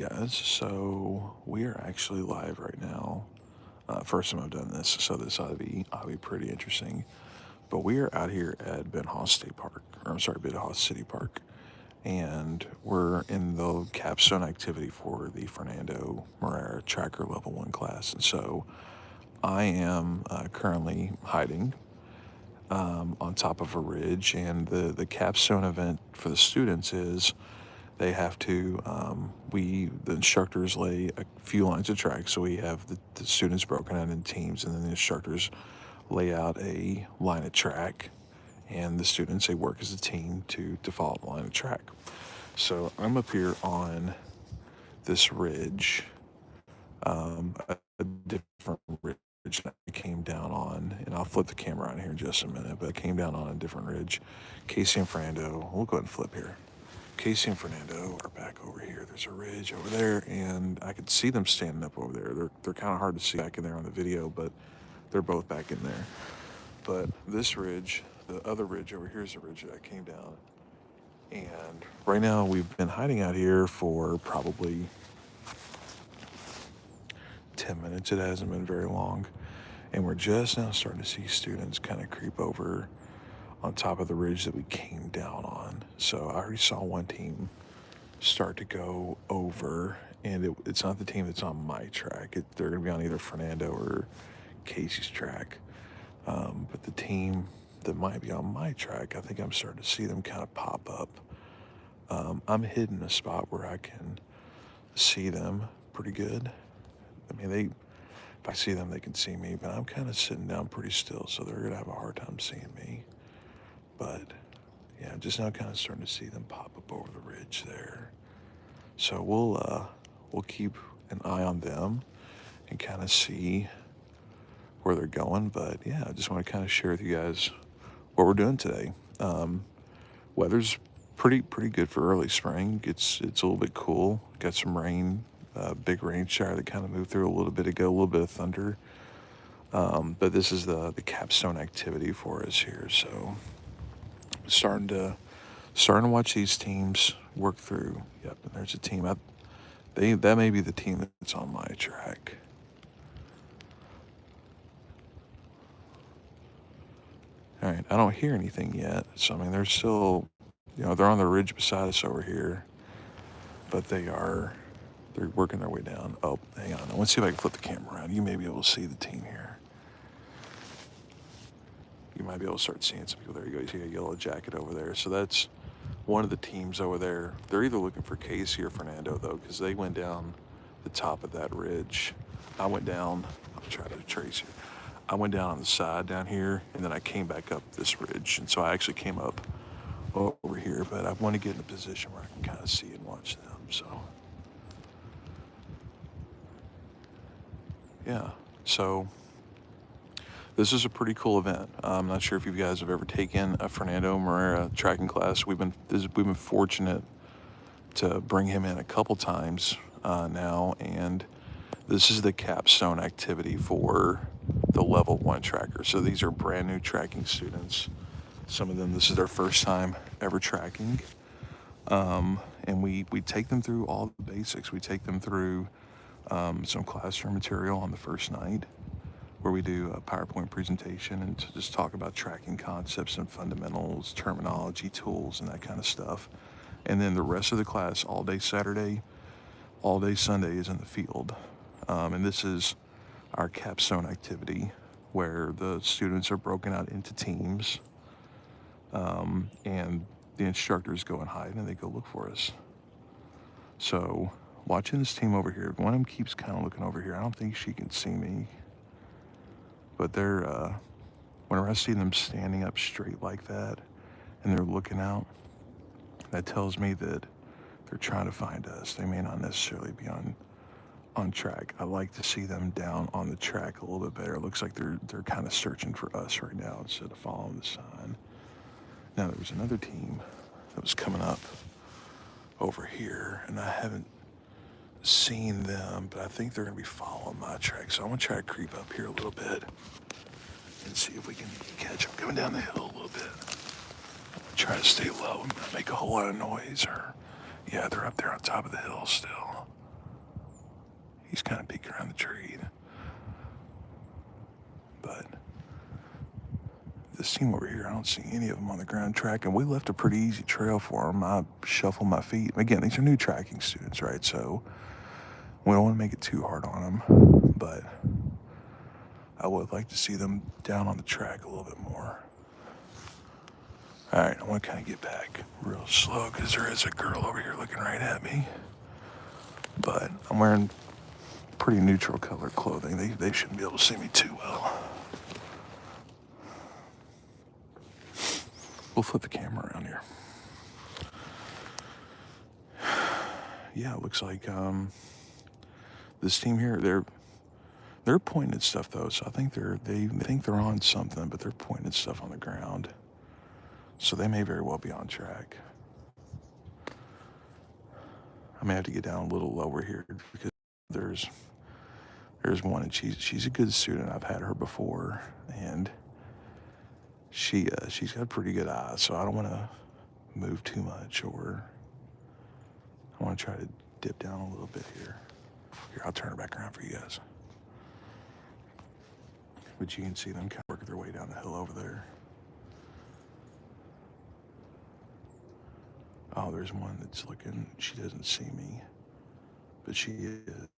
Guys, so we are actually live right now. First time I've done this, so this ought to be pretty interesting. But we are out here at Ben Hoss State Park, or I'm sorry, Ben Hoss City Park, and we're in the capstone activity for the Fernando Moreira Tracker Level 1 class. And so I am currently hiding on top of a ridge, and the capstone event for the students is they have to the instructors lay a few lines of track, so we have the students broken out in teams, and then the instructors lay out a line of track, and the students, they work as a team to follow the line of track. So I'm up here on this ridge, a different ridge that I came down on, and I'll flip the camera on here in just a minute, but I came down on a different ridge. Casey and Fernando, we'll go ahead and flip here. Casey and Fernando are back over here. There's a ridge over there, and I could see them standing up over there. They're kind of hard to see back in there on the video, but they're both back in there. But this ridge, the other ridge over here is the ridge that I came down. And right now we've been hiding out here for probably 10 minutes. It hasn't been very long. And we're just now starting to see students kind of creep over on top of the ridge that we came down on. So I already saw one team start to go over, and it's not the team that's on my track. They're going to be on either Fernando or Casey's track. But the team that might be on my track, I think I'm starting to see them kind of pop up. I'm hidden in a spot where I can see them pretty good. I mean, if I see them, they can see me, but I'm kind of sitting down pretty still, so they're going to have a hard time seeing me. But yeah, I'm just now kind of starting to see them pop up over the ridge there. So we'll keep an eye on them and kind of see where they're going. But yeah, I just want to kind of share with you guys what we're doing today. Weather's pretty good for early spring. It's a little bit cool. Got some rain, big rain shower that kind of moved through a little bit ago, a little bit of thunder. But this is the capstone activity for us here. So starting to watch these teams work through. Yep, and there's a team. That may be the team that's on my track. All right, I don't hear anything yet. So I mean, they're still, they're on the ridge beside us over here, but they're working their way down. Oh, hang on. I want to see if I can flip the camera around. You may be able to see the team here. You might be able to start seeing some people. There you go. You see a yellow jacket over there. So that's one of the teams over there. They're either looking for Casey or Fernando, though, because they went down the top of that ridge. I went down. I'll try to trace here. I went down on the side down here, and then I came back up this ridge. And so I actually came up over here, but I want to get in a position where I can kind of see and watch them. So yeah. So this is a pretty cool event. I'm not sure if you guys have ever taken a Fernando Moreira tracking class. We've been fortunate to bring him in a couple times now, and this is the capstone activity for the level 1 tracker. So these are brand new tracking students. Some of them, this is their first time ever tracking, and we take them through all the basics. We take them through some classroom material on the first night, where we do a PowerPoint presentation and to just talk about tracking concepts and fundamentals, terminology, tools, and that kind of stuff. And then the rest of the class, all day Saturday, all day Sunday, is in the field. And this is our capstone activity, where the students are broken out into teams, and the instructors go and hide and they go look for us. So watching this team over here, one of them keeps kind of looking over here. I don't think she can see me. But whenever I see them standing up straight like that and they're looking out, that tells me that they're trying to find us. They may not necessarily be on track. I like to see them down on the track a little bit better. It looks like they're kind of searching for us right now instead of following the sign. Now there was another team that was coming up over here, and I haven't seen them, but I think they're going to be following my track. So I'm going to try to creep up here a little bit and see if we can catch them coming down the hill a little bit. Try to stay low and not make a whole lot of noise. Or yeah, they're up there on top of the hill still. He's kind of peeking around the tree. But this team over here, I don't see any of them on the ground tracking. We left a pretty easy trail for them. I shuffle my feet. Again, these are new tracking students, right? So we don't want to make it too hard on them. But I would like to see them down on the track a little bit more. All right, I want to kind of get back real slow because there is a girl over here looking right at me. But I'm wearing pretty neutral colored clothing. They shouldn't be able to see me too well. We'll flip the camera around here. Yeah, it looks like this team here, they're pointing at stuff though, so I think they think they're on something, but they're pointing at stuff on the ground. So they may very well be on track. I may have to get down a little lower here because there's one, and she's a good student. I've had her before, and she's got pretty good eyes, so I don't want to move too much, or I want to try to dip down a little bit here. Here, I'll turn it back around for you guys. But you can see them kind of working their way down the hill over there. Oh, there's one that's looking, she doesn't see me, but she is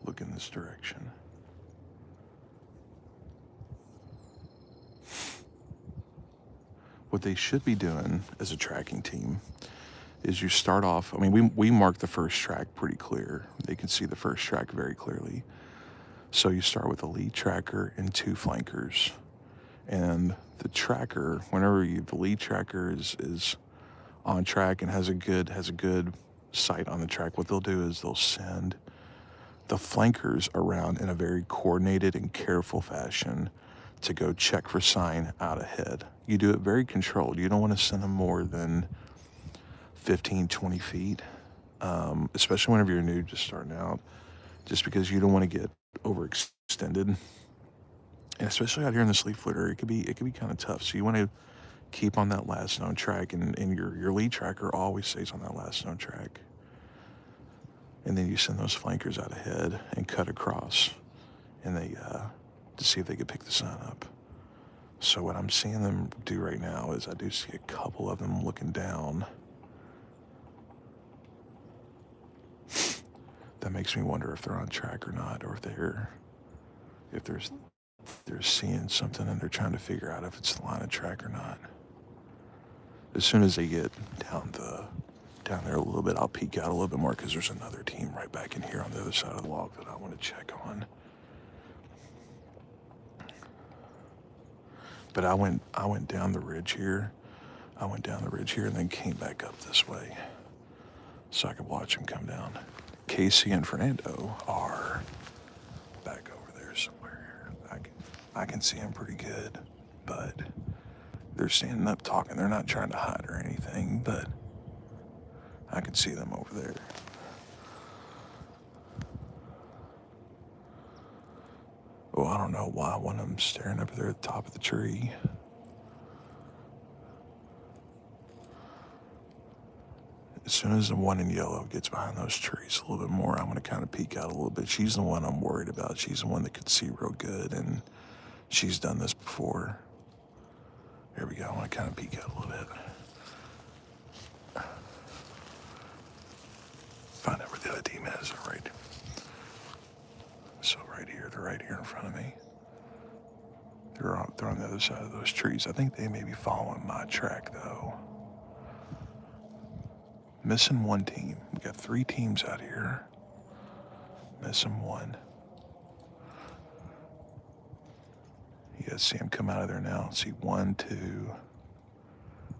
looking this direction. What they should be doing as a tracking team is you start off, I mean, we mark the first track pretty clear. They can see the first track very clearly. So you start with a lead tracker and 2 flankers. And the tracker, the lead tracker is on track and has a good sight on the track, what they'll do is they'll send the flankers around in a very coordinated and careful fashion to go check for sign out ahead. You do it very controlled. You don't want to send them more than 15, 20 feet, especially whenever you're new, just starting out, just because you don't want to get overextended. And especially out here in the sleep fluid area, it could be kind of tough. So you want to keep on that last known track, and your lead tracker always stays on that last known track. And then you send those flankers out ahead and cut across, and they to see if they could pick the sign up. So what I'm seeing them do right now is I do see a couple of them looking down. That makes me wonder if they're on track or not, or if they're seeing something and they're trying to figure out if it's the line of track or not. As soon as they get down there a little bit, I'll peek out a little bit more because there's another team right back in here on the other side of the log that I want to check on. But I went down the ridge here. And then came back up this way so I could watch them come down. Casey and Fernando are back over there somewhere. I can see them pretty good, but they're standing up talking. They're not trying to hide or anything, but I can see them over there. Well, I don't know why one of them's staring up there at the top of the tree. As soon as the one in yellow gets behind those trees a little bit more, I'm going to kind of peek out a little bit. She's the one I'm worried about. She's the one that could see real good, and she's done this before. Here we go. I want to kind of peek out a little bit. Find out where the other team is. Right. So right here, they're right here in front of me. They're on the other side of those trees. I think they may be following my track, though. Missing one team. We got 3 teams out here. Missing one. You guys see them come out of there now. See 1, 2.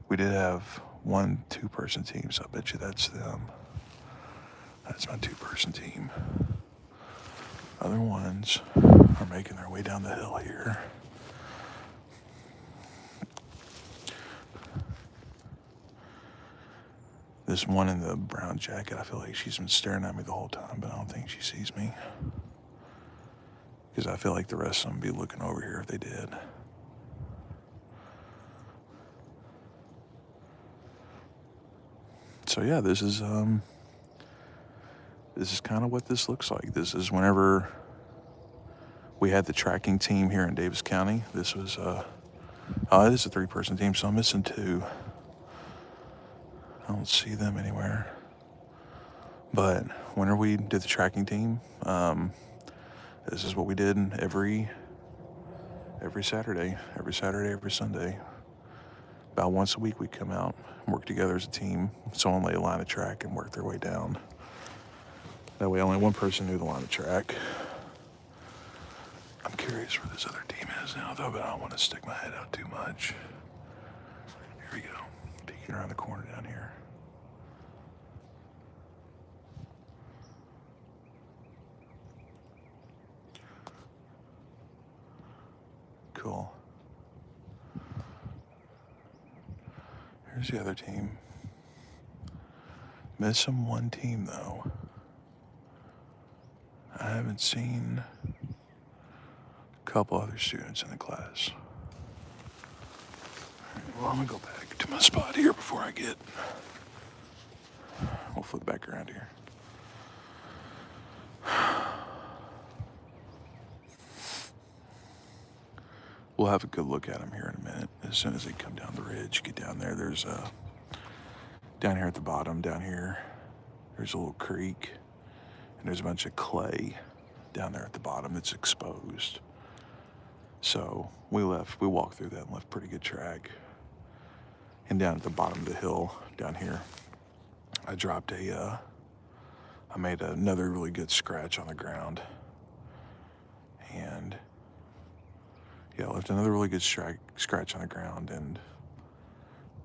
We did have 1 2-person team, so I bet you that's them. That's my 2-person team. Other ones are making their way down the hill here. This one in the brown jacket, I feel like she's been staring at me the whole time, but I don't think she sees me. Because I feel like the rest of them would be looking over here if they did. So yeah, this is this is kind of what this looks like. This is whenever we had the tracking team here in Davis County. This was, it is a 3-person team, so I'm missing 2. I don't see them anywhere. But whenever we did the tracking team, this is what we did every Saturday, every Sunday. About once a week we'd come out and work together as a team. Someone lay a line of track and work their way down. That way only one person knew the line of track. I'm curious where this other team is now though, but I don't want to stick my head out too much. Here we go. Taking around the corner down here. Cool. Here's the other team. Missing one team though. I haven't seen a couple other students in the class. Well, I'm gonna go back to my spot here before I get. We'll flip back around here. We'll have a good look at them here in a minute. As soon as they come down the ridge, get down there. There's down here at the bottom, down here, there's a little creek, and there's a bunch of clay down there at the bottom that's exposed. So we walked through that and left pretty good track. And down at the bottom of the hill, down here, I made another really good scratch on the ground. And yeah, left another really good scratch on the ground and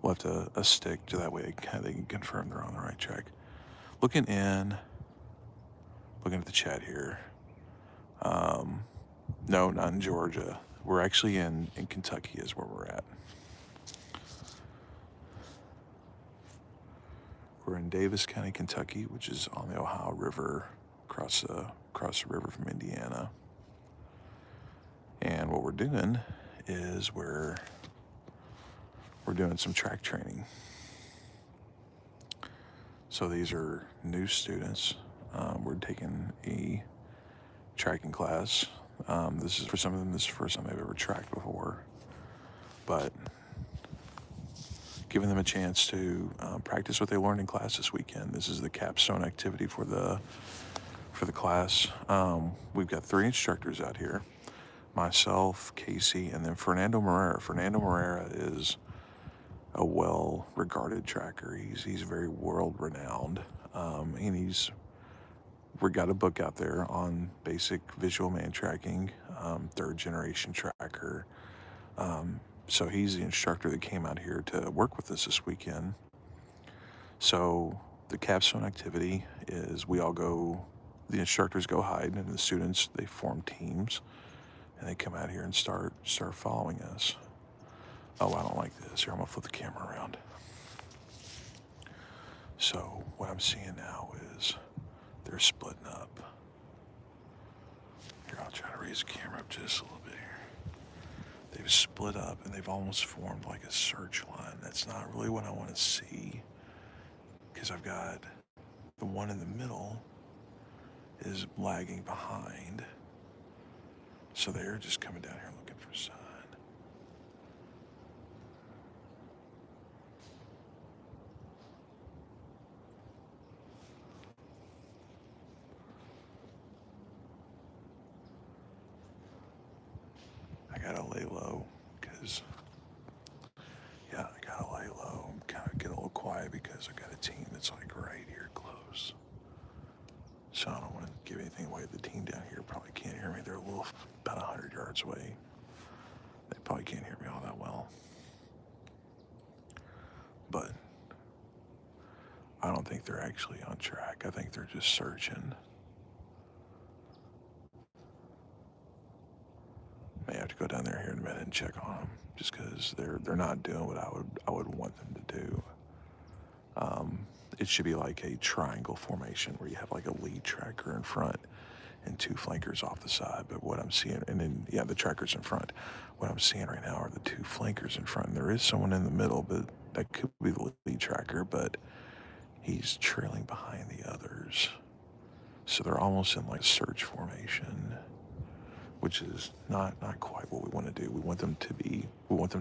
left a stick so that way they can confirm they're on the right track. Looking at the chat here. No, not in Georgia. We're actually in Kentucky is where we're at. We're in Davis County, Kentucky, which is on the Ohio River, across the river from Indiana. And what we're doing is we're doing some track training. So these are new students. We're taking a tracking class. This is for some of them, this is the first time they've ever tracked before. But giving them a chance to practice what they learned in class this weekend. This is the Capstone activity for the class. We've got 3 instructors out here. Myself, Casey, and then Fernando Moreira. Fernando Moreira is a well-regarded tracker. He's very world-renowned, and we got a book out there on basic visual man tracking, 3rd-generation tracker. So he's the instructor that came out here to work with us this weekend. So the capstone activity is the instructors go hide, and the students, they form teams, and they come out here and start following us. Oh, I don't like this. Here, I'm gonna flip the camera around. So what I'm seeing now is they're splitting up. Here, I'll try to raise the camera up just a little bit here. They've split up and they've almost formed like a search line. That's not really what I want to see, because I've got the one in the middle is lagging behind. So they're just coming down here looking for a sign. I gotta lay low because, I gotta lay low and kind of get a little quiet because I got a team that's like right here close. So I don't want to give anything away. The team down here probably can't hear me. They're about 100 yards away. They probably can't hear me all that well. But I don't think they're actually on track. I think they're just searching. May have to go down there here in a minute and check on them, just because they're not doing what I would want them to do. It should be like a triangle formation where you have like a lead tracker in front and 2 flankers off the side. But what I'm seeing, and then the tracker's in front. What I'm seeing right now are the 2 flankers in front. And there is someone in the middle, but that could be the lead tracker, but he's trailing behind the others. So they're almost in like search formation, which is not quite what we want to do. We want them to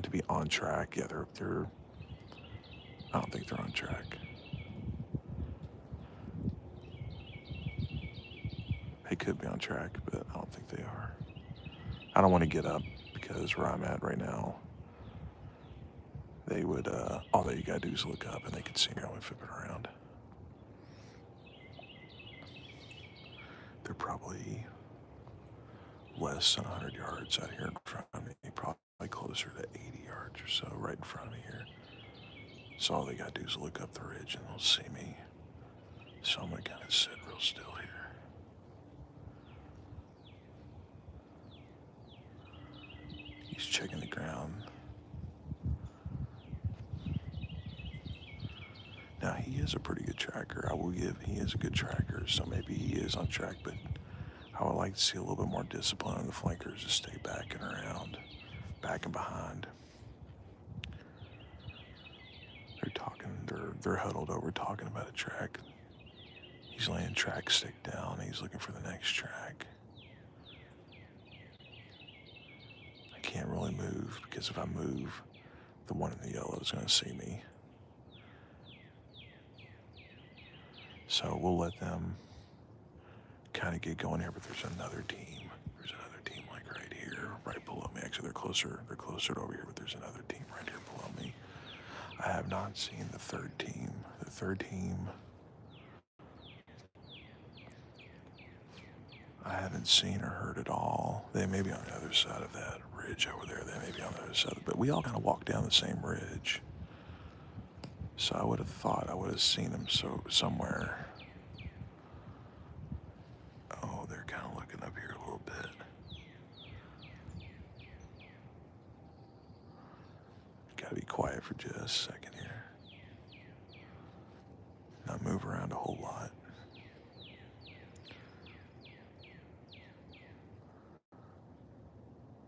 be on track. Yeah, they're I don't think they're on track. They could be on track, but I don't think they are. I don't want to get up because where I'm at right now, they would, all that you gotta do is look up and they could see me only flipping around. They're probably less than 100 yards out here in front of me, probably closer to 80 yards or so right in front of me here. So all they gotta do is look up the ridge and they'll see me. So I'm gonna kind of sit real still here. He's checking the ground. Now he is a pretty good tracker. I will give he is a good tracker, so maybe he is on track, but I would like to see a little bit more discipline on the flankers to stay back and around, back and behind. They're talking, they're huddled over talking about a track. He's laying track stick down, he's looking for the next track. I can't really move because if I move, the one in the yellow is gonna see me. So we'll let them kind of get going here, but there's another team. There's another team like right here, right below me. Actually, they're closer over here, but there's another team right here below me. I have not seen the third team. The third team, I haven't seen or heard at all. They may be on the other side of that ridge over there. They may be on the other side, but we all kind of walk down the same ridge. So I would have thought I would have seen them somewhere. Oh, they're kind of looking up here a little bit. Gotta be quiet for just a second here. Not move around a whole lot.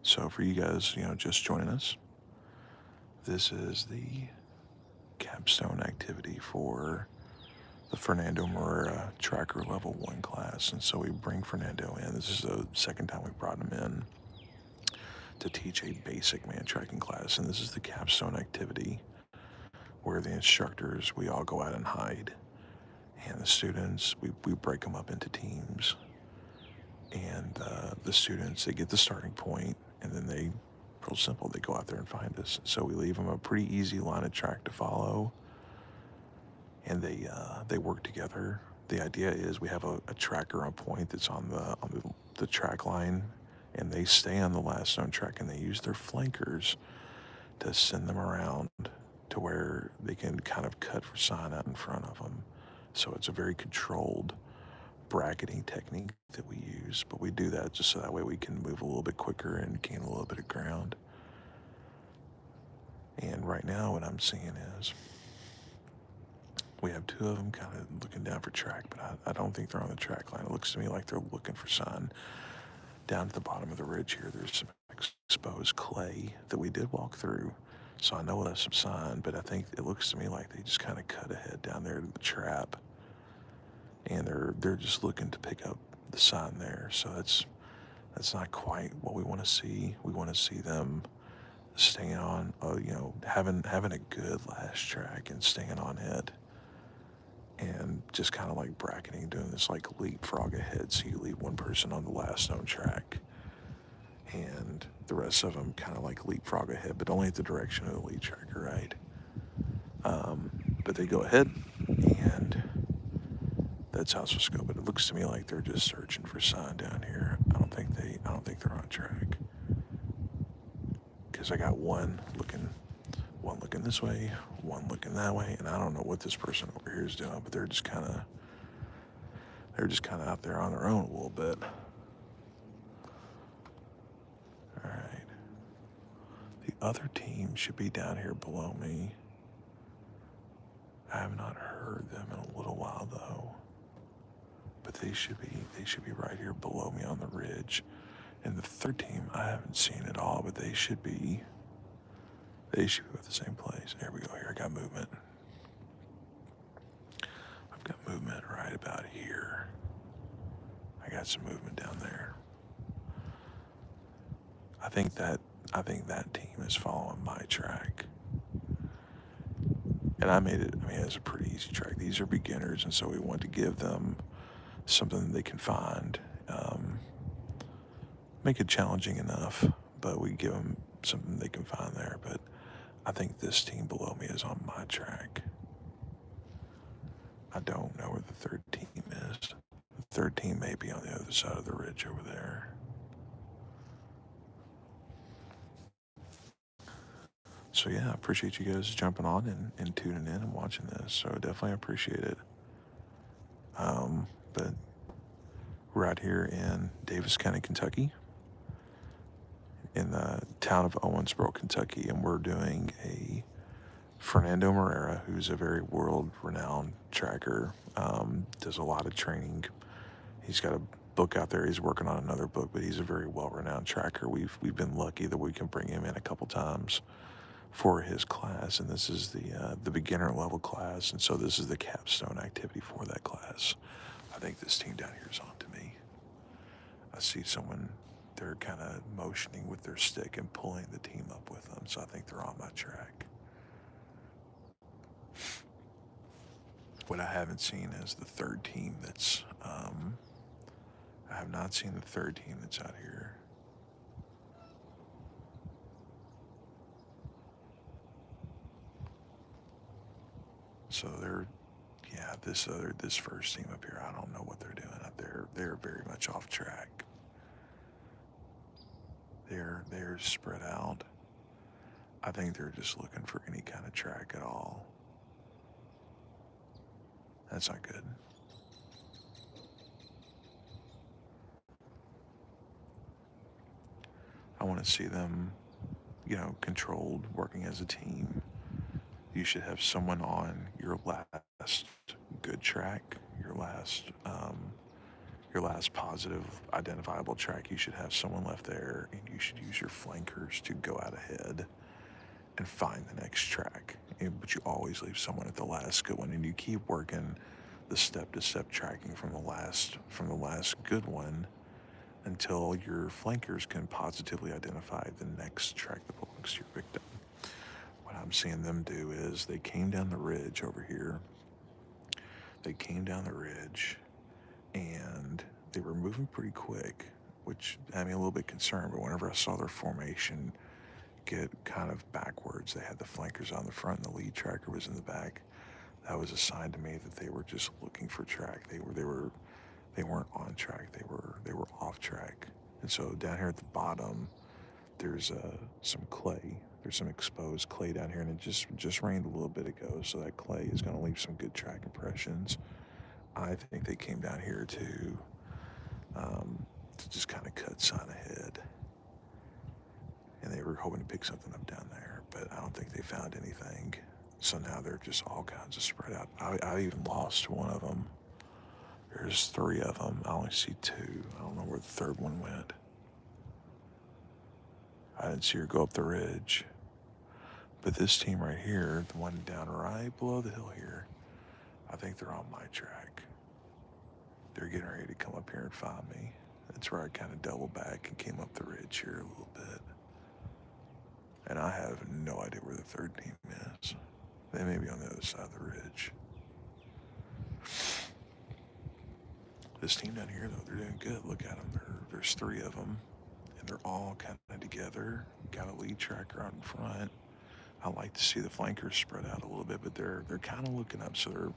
So for you guys, just joining us, this is the capstone activity for the Fernando Moreira Tracker Level 1 class. And so we bring Fernando in. This is the second time we brought him in to teach a basic man tracking class. And this is the capstone activity where the instructors, we all go out and hide. And the students, we break them up into teams. And the students, they get the starting point, and then they, real simple, they go out there and find us. So we leave them a pretty easy line of track to follow, and they work together. The idea is we have a tracker on point that's on the track line, and they stay on the last known track, and they use their flankers to send them around to where they can kind of cut for sign out in front of them. So it's a very controlled bracketing technique that we use, but we do that just so that way we can move a little bit quicker and gain a little bit of ground. And right now what I'm seeing is we have two of them kind of looking down for track, but I don't think they're on the track line. It looks to me like they're looking for sign. Down at the bottom of the ridge here, there's some exposed clay that we did walk through, so I know that's some sign, but I think it looks to me like they just kind of cut ahead down there to the trap, and they're just looking to pick up the sign there. So that's not quite what we want to see. We want to see them staying on, having a good last track and staying on it, and just kind of like bracketing, doing this like leapfrog ahead. So you leave one person on the last known track, and the rest of them kind of like leapfrog ahead, but only at the direction of the lead tracker, right? But they go ahead, and that's how it's supposed to go. But it looks to me like they're just searching for sign down here. I don't think they're on track, because I got one looking this way, one looking that way, and I don't know what this person over here is doing, but they're just kind of out there on their own a little bit. All right, the other team should be down here below me. I have not heard them in a little while though, but they should be right here below me on the ridge. And the third team I haven't seen at all, but they should be at the same place. There we go. Here I got movement. I've got movement right about here. got some movement down there. I think that team is following my track. And I made it, it's a pretty easy track. These are beginners, and so we want to give them something they can find. Make it challenging enough, but we give them something they can find there. But I think this team below me is on my track. I don't know where the third team is. The third team may be on the other side of the ridge over there. So yeah, I appreciate you guys jumping on and tuning in and watching this. So definitely appreciate it. But we're out here in Davis County, Kentucky, in the town of Owensboro, Kentucky, and we're doing a Fernando Moreira, who's a very world-renowned tracker, does a lot of training. He's got a book out there. He's working on another book, but he's a very well-renowned tracker. We've been lucky that we can bring him in a couple times for his class, and this is the beginner level class, and so this is the capstone activity for that class. I think this team down here is on to me. I see someone, they're kind of motioning with their stick and pulling the team up with them, so I think they're on my track. What I haven't seen is the third team that's, I have not seen the third team that's out here. So this first team up here, I don't know what they're doing out there. They're very much off track. They're spread out. I think they're just looking for any kind of track at all. That's not good. I want to see them, controlled, working as a team. You should have someone on your last good track, your last positive identifiable track. You should have someone left there, and you should use your flankers to go out ahead and find the next track. But you always leave someone at the last good one, and you keep working the step-to-step tracking from the last good one until your flankers can positively identify the next track that belongs to your victim. What I'm seeing them do is they came down the ridge over here. They came down the ridge, and they were moving pretty quick, which had me a little bit concerned. But whenever I saw their formation get kind of backwards, they had the flankers on the front and the lead tracker was in the back. That was a sign to me that they were just looking for track. They weren't on track. They were off track. And so down here at the bottom, there's some clay. There's some exposed clay down here, and it just rained a little bit ago, so that clay is going to leave some good track impressions. I think they came down here to just kind of cut sign ahead, and they were hoping to pick something up down there, but I don't think they found anything. So now they're just all kinds of spread out. I even lost one of them. There's 3 of them. I only see 2. I don't know where the third one went. I didn't see her go up the ridge. But this team right here, the one down right below the hill here, I think they're on my track. They're getting ready to come up here and find me. That's where I kind of doubled back and came up the ridge here a little bit. And I have no idea where the third team is. They may be on the other side of the ridge. This team down here, though, they're doing good. Look at them. There's 3 of them, and they're all kind of together. Got a lead tracker out in front. I like to see the flankers spread out a little bit, but they're kind of looking up, so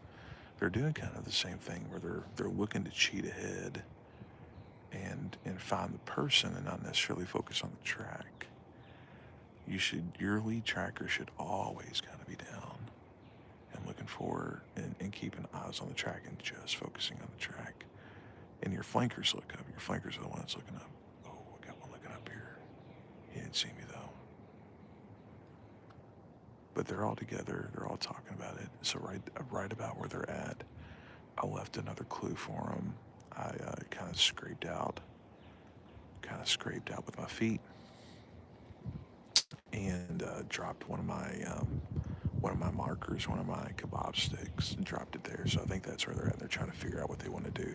they're doing kind of the same thing where they're looking to cheat ahead and find the person and not necessarily focus on the track. Your lead tracker should always kind of be down and looking forward and keeping eyes on the track and just focusing on the track. And your flankers look up. Your flankers are the ones looking up. Oh, I got one looking up here. He didn't see me though. But they're all together. They're all talking about it. So right about where they're at, I left another clue for them. I kind of scraped out with my feet, and dropped one of my markers, one of my kebab sticks, and dropped it there. So I think that's where they're at. They're trying to figure out what they want to do.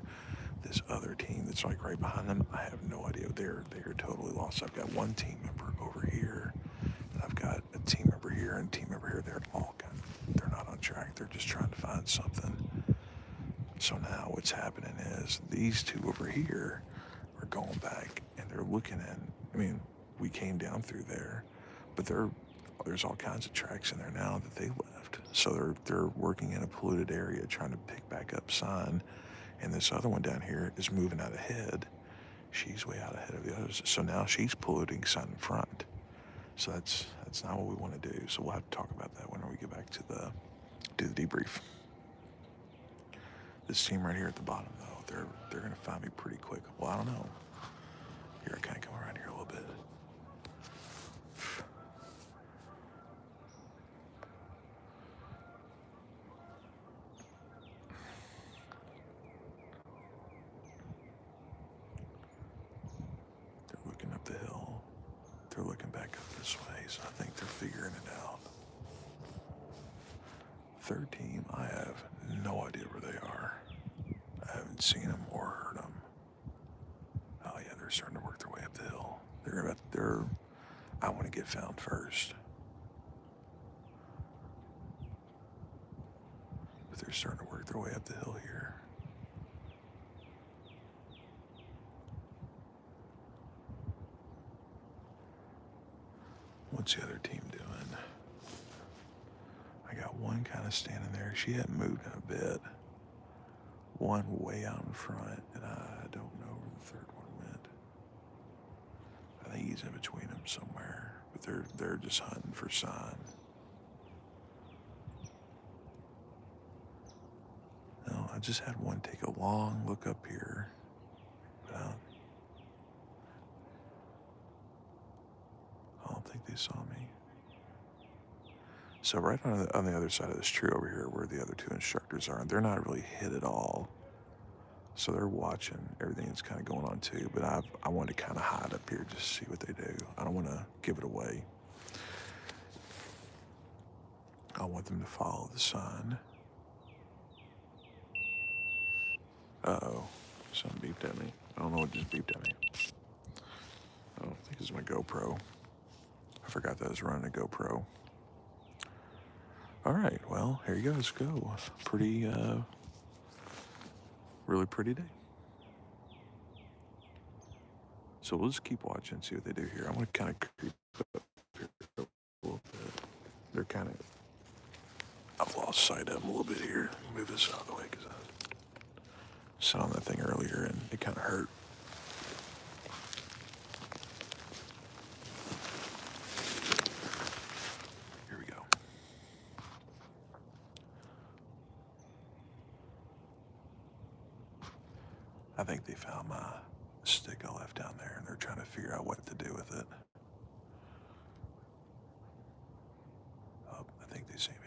this other team that's like right behind them, I have no idea. They're totally lost. I've got one team member over here, and I've got a team member here and a team member here. They're not on track. They're just trying to find something. So now what's happening is these two over here are going back and they're looking at, I mean, we came down through there, but there's all kinds of tracks in there now that they left. So they're working in a polluted area trying to pick back up sign. And this other one down here is moving out ahead. She's way out ahead of the others. So now she's polluting sign in front. So that's not what we want to do. So we'll have to talk about that when we get back to do the debrief. This team right here at the bottom, though, they're gonna find me pretty quick. Well, I don't know. Here, I kind of come around here a little bit. They're looking up the hill. They're looking back up this way, so I think they're figuring it out. Third team, I have no idea where they are. I haven't seen them or heard them. Oh yeah, they're starting to work their way up the hill. I want to get found first. But they're starting to work their way up the hill here. What's the other team doing? I got one kind of standing there. She hadn't moved in a bit. One way out in front, and I don't know where the third one went. I think he's in between them somewhere, but they're just hunting for sign. No, I just had one take a long look up here, but I don't think they saw me. So right on the other side of this tree over here where the other two instructors are, and they're not really hit at all. So they're watching everything that's kind of going on too, but I want to kind of hide up here just to see what they do. I don't want to give it away. I want them to follow the sign. Uh-oh, something beeped at me. I don't know what just beeped at me. I don't think it's my GoPro. I forgot that I was running a GoPro. All right, well, here you go. Let's go. Pretty, really pretty day. So we'll just keep watching and see what they do here. I'm going to kind of creep up here a little bit. They're kind of, I've lost sight of them a little bit here. Move this out of the way because I sat on that thing earlier and it kind of hurt. Here we go. I think they found my stick I left down there and they're trying to figure out what to do with it. Oh, I think they see me.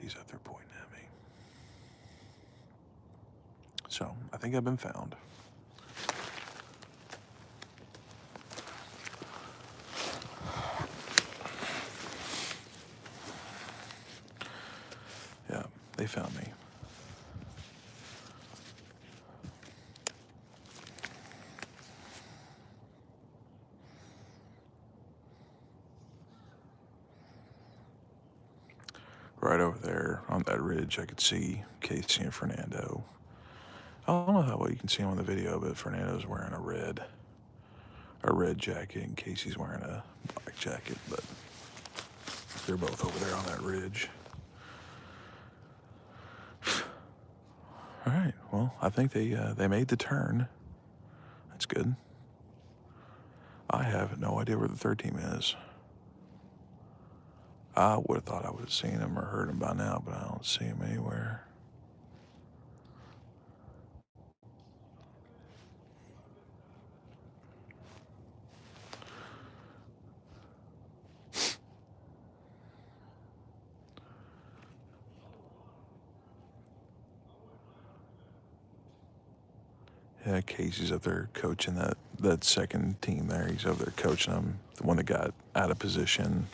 He's up there pointing at me. So, I think I've been found. Yeah, they found me. Right over there on that ridge, I could see Casey and Fernando. I don't know how well you can see him on the video, but Fernando's wearing a red jacket, and Casey's wearing a black jacket, but they're both over there on that ridge. All right, well, I think they made the turn. That's good. I have no idea where the third team is. I would have thought I would have seen him or heard him by now, but I don't see him anywhere. Yeah, Casey's up there coaching that second team there. He's over there coaching them, the one that got out of position.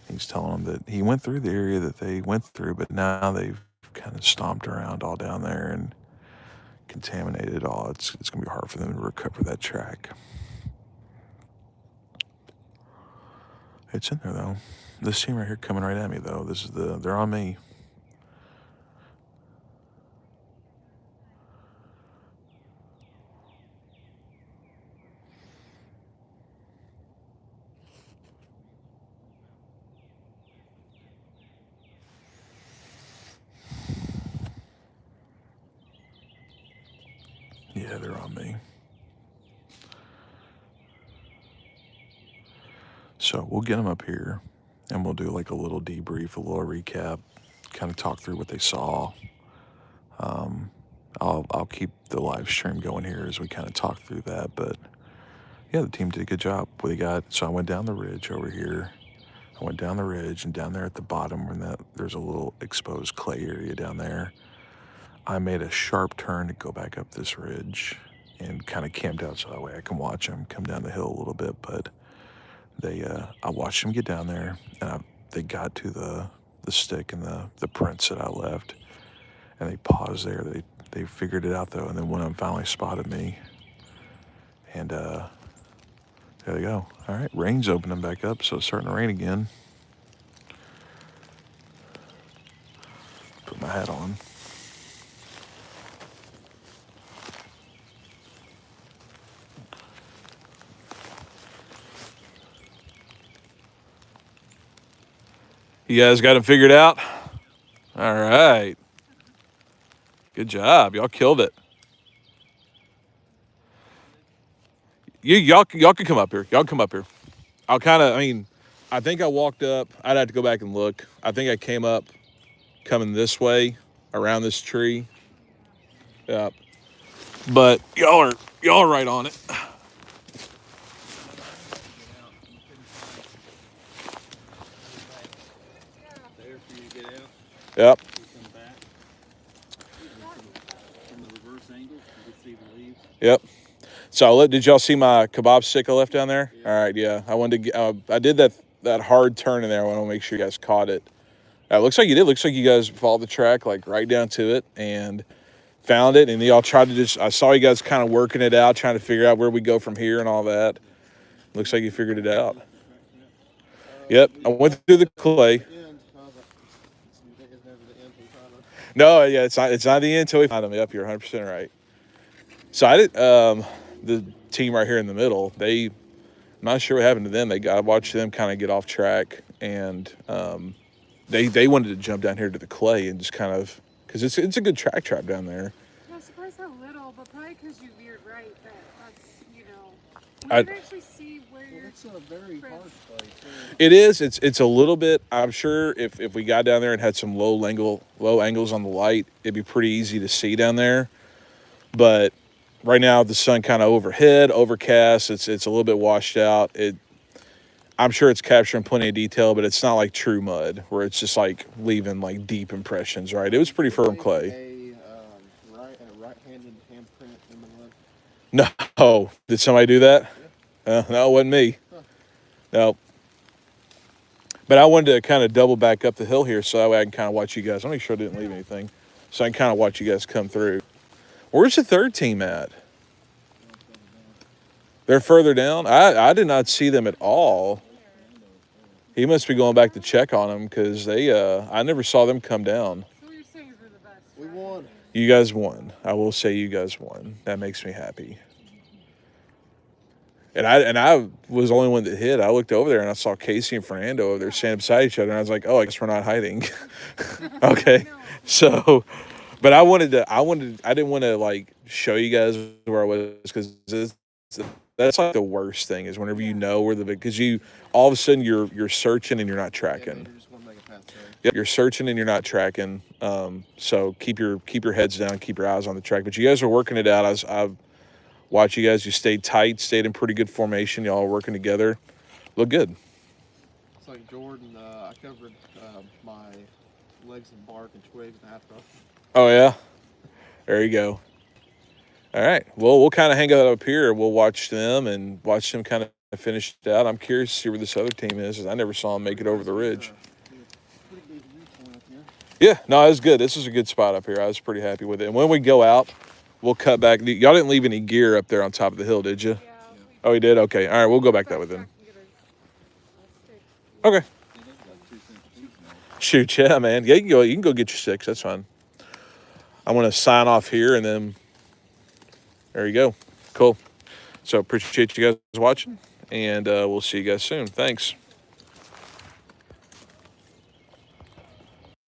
He's telling them that he went through the area that they went through, but now they've kind kind of stomped around all down there and contaminated it all. It's going to be hard for them to recover that track. It's in there, though. This team right here coming right at me, though. They're on me. Yeah, they're on me. So we'll get them up here, and we'll do like a little debrief, a little recap, kind of talk through what they saw. I'll keep the live stream going here as we kind of talk through that. But yeah, the team did a good job. So I went down the ridge over here. I went down the ridge, and down there at the bottom, there's a little exposed clay area down there. I made a sharp turn to go back up this ridge and kind of camped out so that way I can watch them come down the hill a little bit. But I watched them get down there, and they got to the stick and the prints that I left, and they paused there. They figured it out, though, and then one of them finally spotted me, and there they go. All right, rain's opening back up, so it's starting to rain again. Put my hat on. You guys got it figured out? All right. Good job. Y'all killed it. Y'all can come up here. Y'all come up here. I think I walked up. I'd have to go back and look. I think I came up coming this way around this tree. Yep. But y'all are right on it. Yep. Yep. So did y'all see my kebab stick I left down there? Yeah. All right, yeah. I did that hard turn in there. I want to make sure you guys caught it. Looks like you did. Looks like you guys followed the track like right down to it and found it. And y'all tried to I saw you guys kind of working it out, trying to figure out where we go from here and all that. Looks like you figured it out. Yep. I went through the clay. No, yeah, it's not the end until we find them. Yep, you're 100% right. So I did the team right here in the middle. I'm not sure what happened to them. I watched them kind of get off track, and they wanted to jump down here to the clay and just kind of because it's a good track trap down there. I'm surprised how little, but probably because you veered right. I can actually see where you're. It's a very hard clay too. It is. It's a little bit. I'm sure if we got down there and had some low angles on the light, it'd be pretty easy to see down there. But right now the sun kind of overhead, overcast. It's a little bit washed out. I'm sure it's capturing plenty of detail, but it's not like true mud where it's just like leaving like deep impressions. Right? It was pretty firm clay. A right-handed handprint in the mud. No, did somebody do that? Yeah. No, it wasn't me. Huh. No. But I wanted to kind of double back up the hill here so that way I can kind of watch you guys. I'll make sure I didn't leave anything. So I can kind of watch you guys come through. Where's the third team at? They're further down? I did not see them at all. He must be going back to check on them because I never saw them come down. So what you're saying is we're the best. We won. You guys won. I will say you guys won. That makes me happy. And I was the only one that hit. I looked over there and I saw Casey and Fernando over there standing beside each other, and I was like, oh, I guess we're not hiding. Okay. No. So, but I didn't want to like show you guys where I was because that's like the worst thing is whenever you know where because you all of a sudden you're searching and you're not tracking. Yeah, you just want to make a path, yep, you're searching and you're not tracking. So keep your heads down, keep your eyes on the track. But you guys are working it out. I've watched you guys. You stayed tight, stayed in pretty good formation. Y'all are working together. Look good. It's like Jordan. I covered my legs in bark and twigs and after. Oh yeah, there you go. All right. Well, we'll kind of hang out up here. We'll watch them kind of finish it out. I'm curious to see where this other team is. I never saw them make it over the ridge. Yeah, no, it was good. This is a good spot up here. I was pretty happy with it. And when we go out, we'll cut back. Y'all didn't leave any gear up there on top of the hill, did you? Yeah. Oh, you did? Okay. All right, we'll go back that way then. Okay. Shoot, yeah, man. Yeah, you can go. You can go get your sticks. That's fine. I'm gonna sign off here, and then there you go. Cool. So appreciate you guys watching, and we'll see you guys soon. Thanks.